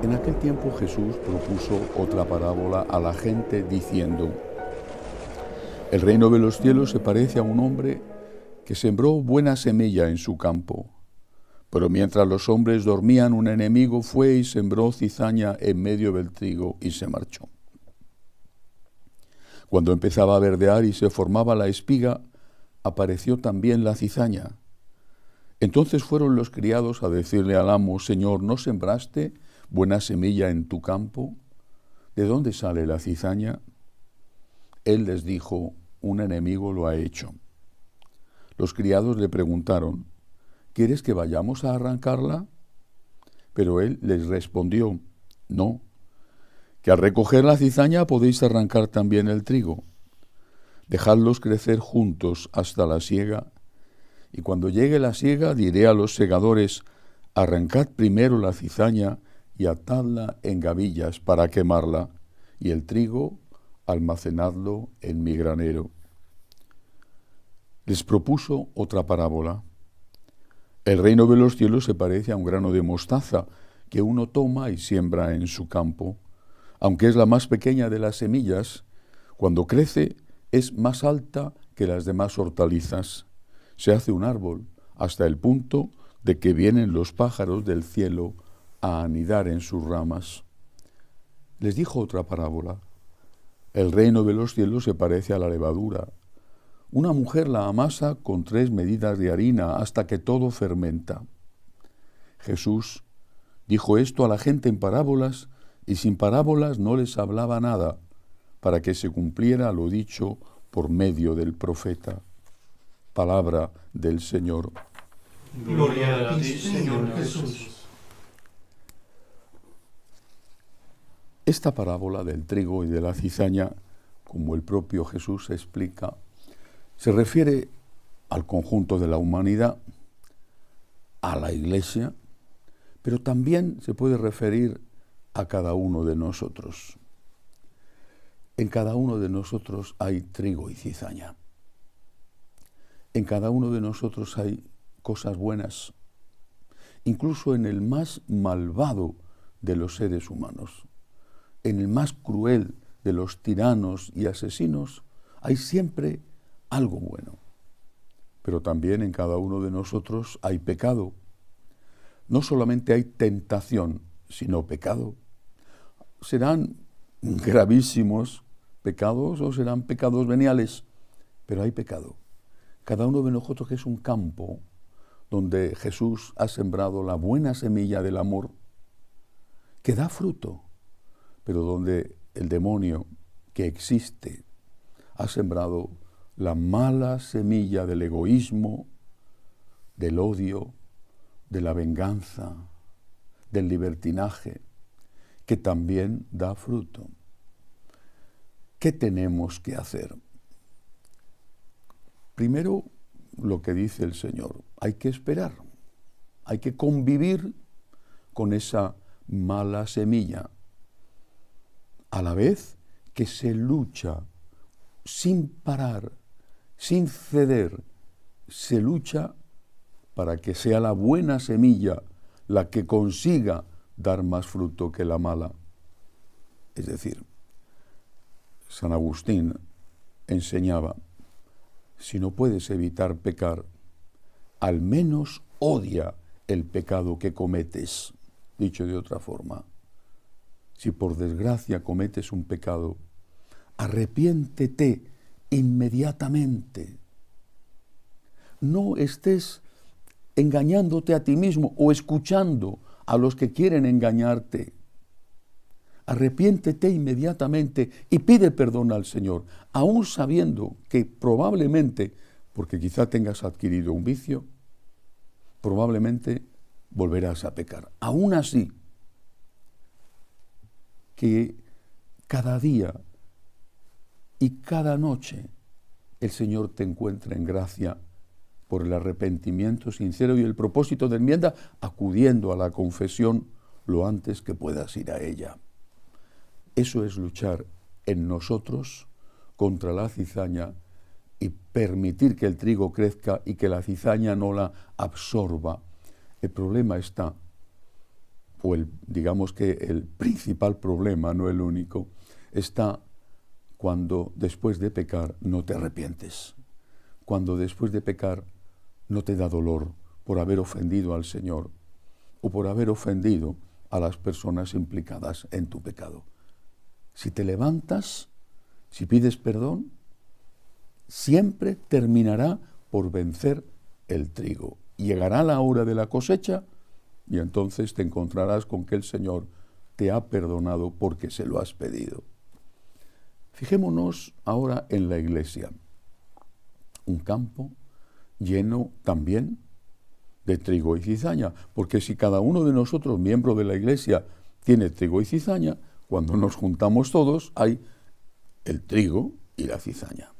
En aquel tiempo Jesús propuso otra parábola a la gente diciendo: El reino de los cielos se parece a un hombre que sembró buena semilla en su campo. Pero mientras los hombres dormían, un enemigo fue y sembró cizaña en medio del trigo y se marchó. Cuando empezaba a verdear y se formaba la espiga, apareció también la cizaña. Entonces fueron los criados a decirle al amo: Señor, ¿no sembraste buena semilla en tu campo? ¿De dónde sale la cizaña? Él les dijo: un enemigo lo ha hecho. Los criados le preguntaron: ¿quieres que vayamos a arrancarla? Pero él les respondió: no, que al recoger la cizaña podéis arrancar también el trigo. Dejadlos crecer juntos hasta la siega, y cuando llegue la siega diré a los segadores: arrancad primero la cizaña y atadla en gavillas para quemarla, y el trigo almacenadlo en mi granero. Les propuso otra parábola. El reino de los cielos se parece a un grano de mostaza que uno toma y siembra en su campo. Aunque es la más pequeña de las semillas, cuando crece es más alta que las demás hortalizas. Se hace un árbol hasta el punto de que vienen los pájaros del cielo a anidar en sus ramas. Les dijo otra parábola. El reino de los cielos se parece a la levadura. Una mujer la amasa con 3 medidas de harina hasta que todo fermenta. Jesús dijo esto a la gente en parábolas, y sin parábolas no les hablaba nada, para que se cumpliera lo dicho por medio del profeta. Palabra del Señor. Gloria a ti, Señor Jesús. Esta parábola del trigo y de la cizaña, como el propio Jesús explica, se refiere al conjunto de la humanidad, a la Iglesia, pero también se puede referir a cada uno de nosotros. En cada uno de nosotros hay trigo y cizaña. En cada uno de nosotros hay cosas buenas. Incluso en el más malvado de los seres humanos, en el más cruel de los tiranos y asesinos, hay siempre algo bueno. Pero también en cada uno de nosotros hay pecado. No solamente hay tentación, sino pecado. Serán gravísimos pecados o serán pecados veniales, pero hay pecado. Cada uno de nosotros es un campo donde Jesús ha sembrado la buena semilla del amor, que da fruto, pero donde el demonio que existe ha sembrado la mala semilla del egoísmo, del odio, de la venganza, del libertinaje, que también da fruto. ¿Qué tenemos que hacer? Primero, lo que dice el Señor: hay que esperar, hay que convivir con esa mala semilla, a la vez que se lucha sin parar, sin ceder, se lucha para que sea la buena semilla la que consiga dar más fruto que la mala. Es decir, San Agustín enseñaba: si no puedes evitar pecar, al menos odia el pecado que cometes. Dicho de otra forma, si por desgracia cometes un pecado, arrepiéntete inmediatamente. No estés engañándote a ti mismo o escuchando a los que quieren engañarte. Arrepiéntete inmediatamente y pide perdón al Señor, aún sabiendo que probablemente, porque quizá tengas adquirido un vicio, probablemente volverás a pecar. Aún así, que cada día y cada noche el Señor te encuentre en gracia por el arrepentimiento sincero y el propósito de enmienda, acudiendo a la confesión lo antes que puedas ir a ella. Eso es luchar en nosotros contra la cizaña y permitir que el trigo crezca y que la cizaña no la absorba. El problema está o digamos que el principal problema, no el único, está cuando después de pecar no te arrepientes, cuando después de pecar no te da dolor por haber ofendido al Señor o por haber ofendido a las personas implicadas en tu pecado. Si te levantas, si pides perdón, siempre terminará por vencer el trigo. Llegará la hora de la cosecha y entonces te encontrarás con que el Señor te ha perdonado porque se lo has pedido. Fijémonos ahora en la iglesia, un campo lleno también de trigo y cizaña, porque si cada uno de nosotros, miembro de la iglesia, tiene trigo y cizaña, cuando nos juntamos todos hay el trigo y la cizaña.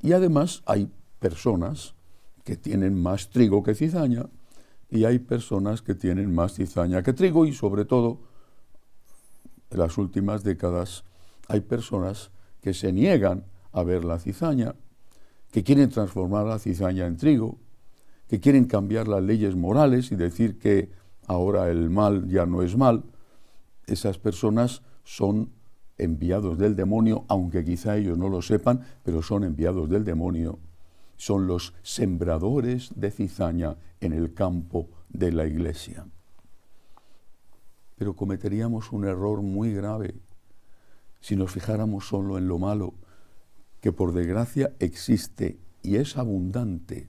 Y además hay personas que tienen más trigo que cizaña y hay personas que tienen más cizaña que trigo y sobre todo en las últimas décadas hay personas que se niegan a ver la cizaña, que quieren transformar la cizaña en trigo, que quieren cambiar las leyes morales y decir que ahora el mal ya no es mal. Esas personas son enviados del demonio, aunque quizá ellos no lo sepan, pero son enviados del demonio. Son los sembradores de cizaña en el campo de la iglesia. Pero cometeríamos un error muy grave si nos fijáramos solo en lo malo, que por desgracia existe y es abundante.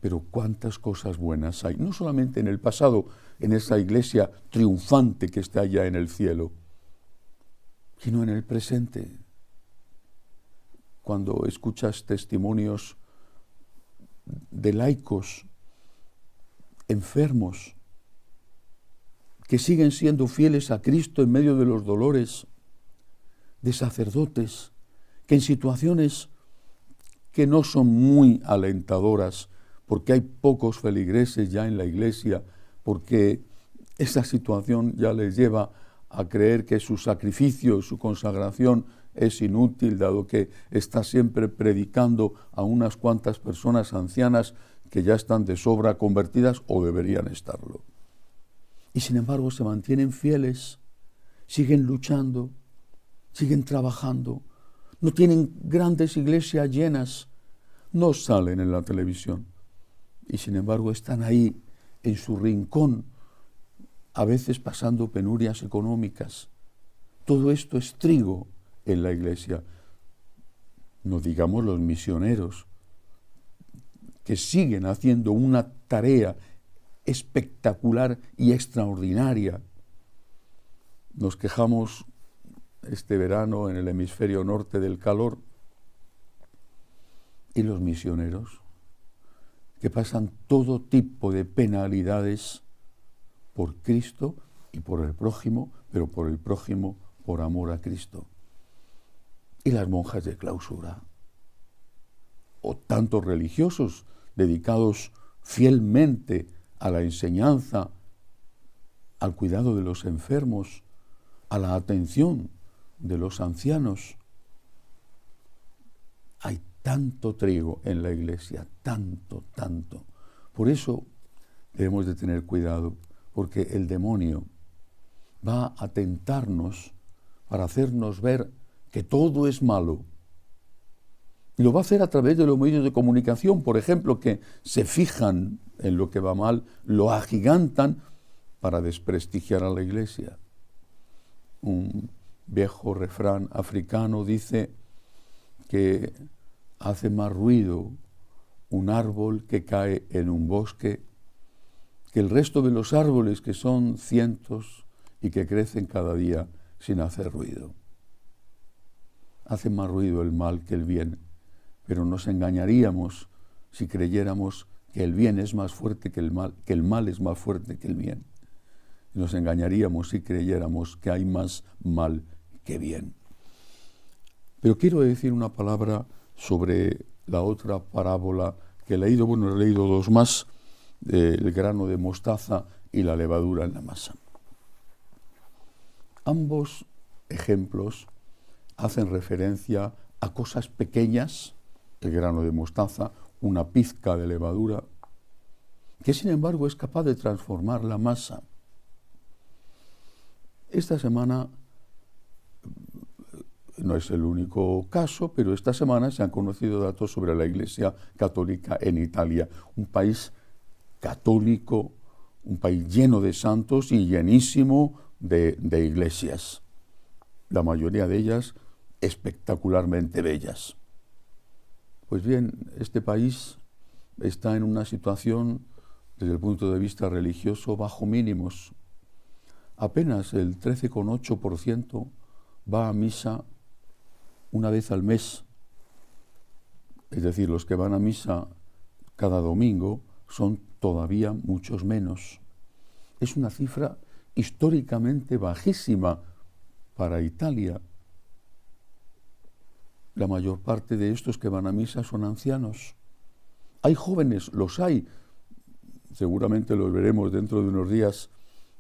Pero cuántas cosas buenas hay, no solamente en el pasado, en esa iglesia triunfante que está allá en el cielo, sino en el presente. Cuando escuchas testimonios de laicos enfermos que siguen siendo fieles a Cristo en medio de los dolores, de sacerdotes que en situaciones que no son muy alentadoras, porque hay pocos feligreses ya en la iglesia, porque esa situación ya les lleva a creer que su sacrificio, su consagración es inútil, dado que está siempre predicando a unas cuantas personas ancianas que ya están de sobra convertidas o deberían estarlo. Y sin embargo se mantienen fieles, siguen luchando, siguen trabajando, no tienen grandes iglesias llenas, no salen en la televisión y sin embargo están ahí en su rincón, a veces pasando penurias económicas. Todo esto es trigo en la iglesia. No digamos los misioneros, que siguen haciendo una tarea espectacular y extraordinaria. Nos quejamos este verano en el hemisferio norte del calor, y los misioneros que pasan todo tipo de penalidades por Cristo y por el prójimo, pero por el prójimo por amor a Cristo. Y las monjas de clausura, o tantos religiosos dedicados fielmente a la enseñanza, al cuidado de los enfermos, a la atención de los ancianos. Hay tanto trigo en la iglesia, tanto. Por eso debemos de tener cuidado, porque el demonio va a tentarnos para hacernos ver que todo es malo. Y lo va a hacer a través de los medios de comunicación, por ejemplo, que se fijan en lo que va mal, lo agigantan para desprestigiar a la iglesia. Un viejo refrán africano dice que hace más ruido un árbol que cae en un bosque que el resto de los árboles, que son cientos y que crecen cada día sin hacer ruido. Hace más ruido el mal que el bien, pero nos engañaríamos si creyéramos que el bien es más fuerte que el mal es más fuerte que el bien. Nos engañaríamos si creyéramos que hay más mal que bien. Pero quiero decir una palabra sobre la otra parábola que he leído. Bueno, he leído dos más, el grano de mostaza y la levadura en la masa. Ambos ejemplos hacen referencia a cosas pequeñas, el grano de mostaza, una pizca de levadura, que sin embargo es capaz de transformar la masa. Esta semana, no es el único caso, pero esta semana se han conocido datos sobre la Iglesia Católica en Italia, un país católico, un país lleno de santos y llenísimo de iglesias, la mayoría de ellas espectacularmente bellas. Pues bien, este país está en una situación, desde el punto de vista religioso, bajo mínimos. Apenas el 13,8% va a misa una vez al mes. Es decir, los que van a misa cada domingo son todavía muchos menos. Es una cifra históricamente bajísima para Italia. La mayor parte de estos que van a misa son ancianos. Hay jóvenes, los hay. Seguramente los veremos dentro de unos días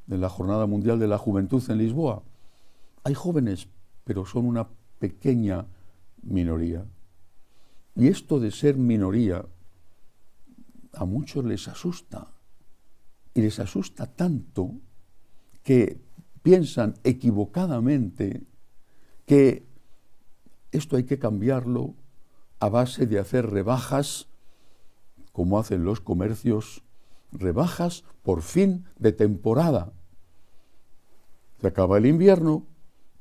en la Jornada Mundial de la Juventud en Lisboa. Hay jóvenes, pero son una pequeña minoría. Y esto de ser minoría a muchos les asusta. Y les asusta tanto que piensan equivocadamente que esto hay que cambiarlo a base de hacer rebajas, como hacen los comercios, rebajas por fin de temporada. Se acaba el invierno,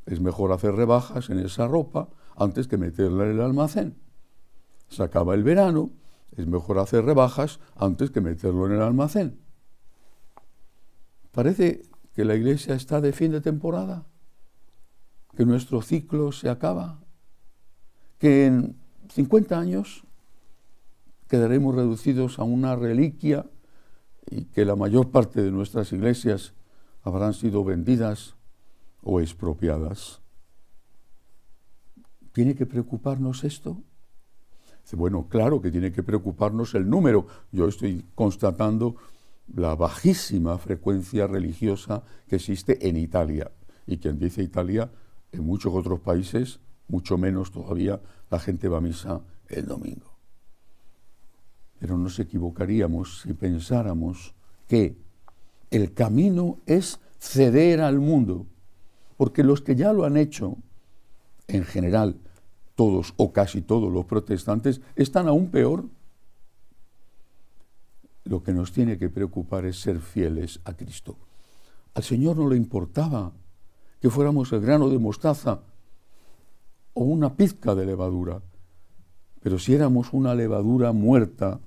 es mejor hacer rebajas en esa ropa antes que meterla en el almacén. Se acaba el verano, es mejor hacer rebajas antes que meterlo en el almacén. Parece que la Iglesia está de fin de temporada, que nuestro ciclo se acaba, que en 50 años quedaremos reducidos a una reliquia y que la mayor parte de nuestras iglesias habrán sido vendidas o expropiadas. ¿Tiene que preocuparnos esto? Bueno, claro que tiene que preocuparnos el número. Yo estoy constatando la bajísima frecuencia religiosa que existe en Italia. Y quien dice Italia, en muchos otros países, mucho menos todavía, la gente va a misa el domingo. Pero nos equivocaríamos si pensáramos que el camino es ceder al mundo, porque los que ya lo han hecho, en general, todos o casi todos los protestantes, están aún peor. Lo que nos tiene que preocupar es ser fieles a Cristo. Al Señor no le importaba que fuéramos el grano de mostaza o una pizca de levadura, pero si éramos una levadura muerta,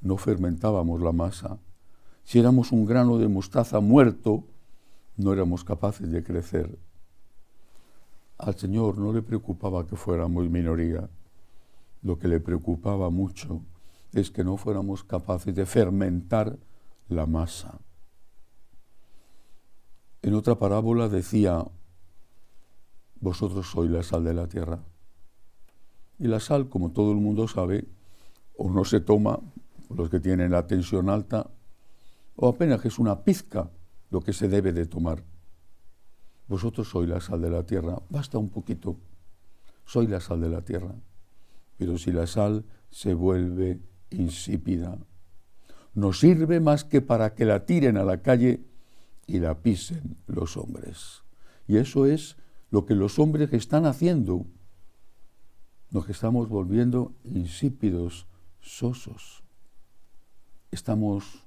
no fermentábamos la masa. Si éramos un grano de mostaza muerto, no éramos capaces de crecer. Al Señor no le preocupaba que fuéramos minoría. Lo que le preocupaba mucho es que no fuéramos capaces de fermentar la masa. En otra parábola decía: vosotros sois la sal de la tierra. Y la sal, como todo el mundo sabe, o no se toma, los que tienen la tensión alta, o apenas es una pizca lo que se debe de tomar. Vosotros sois la sal de la tierra, basta un poquito, sois la sal de la tierra. Pero si la sal se vuelve insípida, no sirve más que para que la tiren a la calle y la pisen los hombres. Y eso es lo que los hombres están haciendo. Nos estamos volviendo insípidos, sosos. Estamos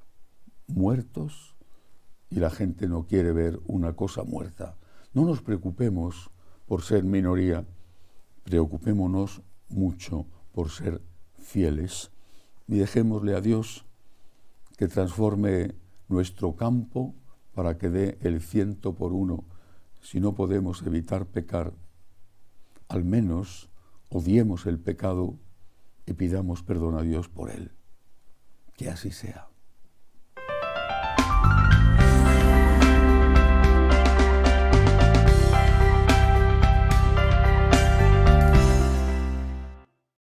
muertos y la gente no quiere ver una cosa muerta. No nos preocupemos por ser minoría, preocupémonos mucho por ser fieles y dejémosle a Dios que transforme nuestro campo para que dé el 100%. Si no podemos evitar pecar, al menos odiemos el pecado y pidamos perdón a Dios por él. Que así sea.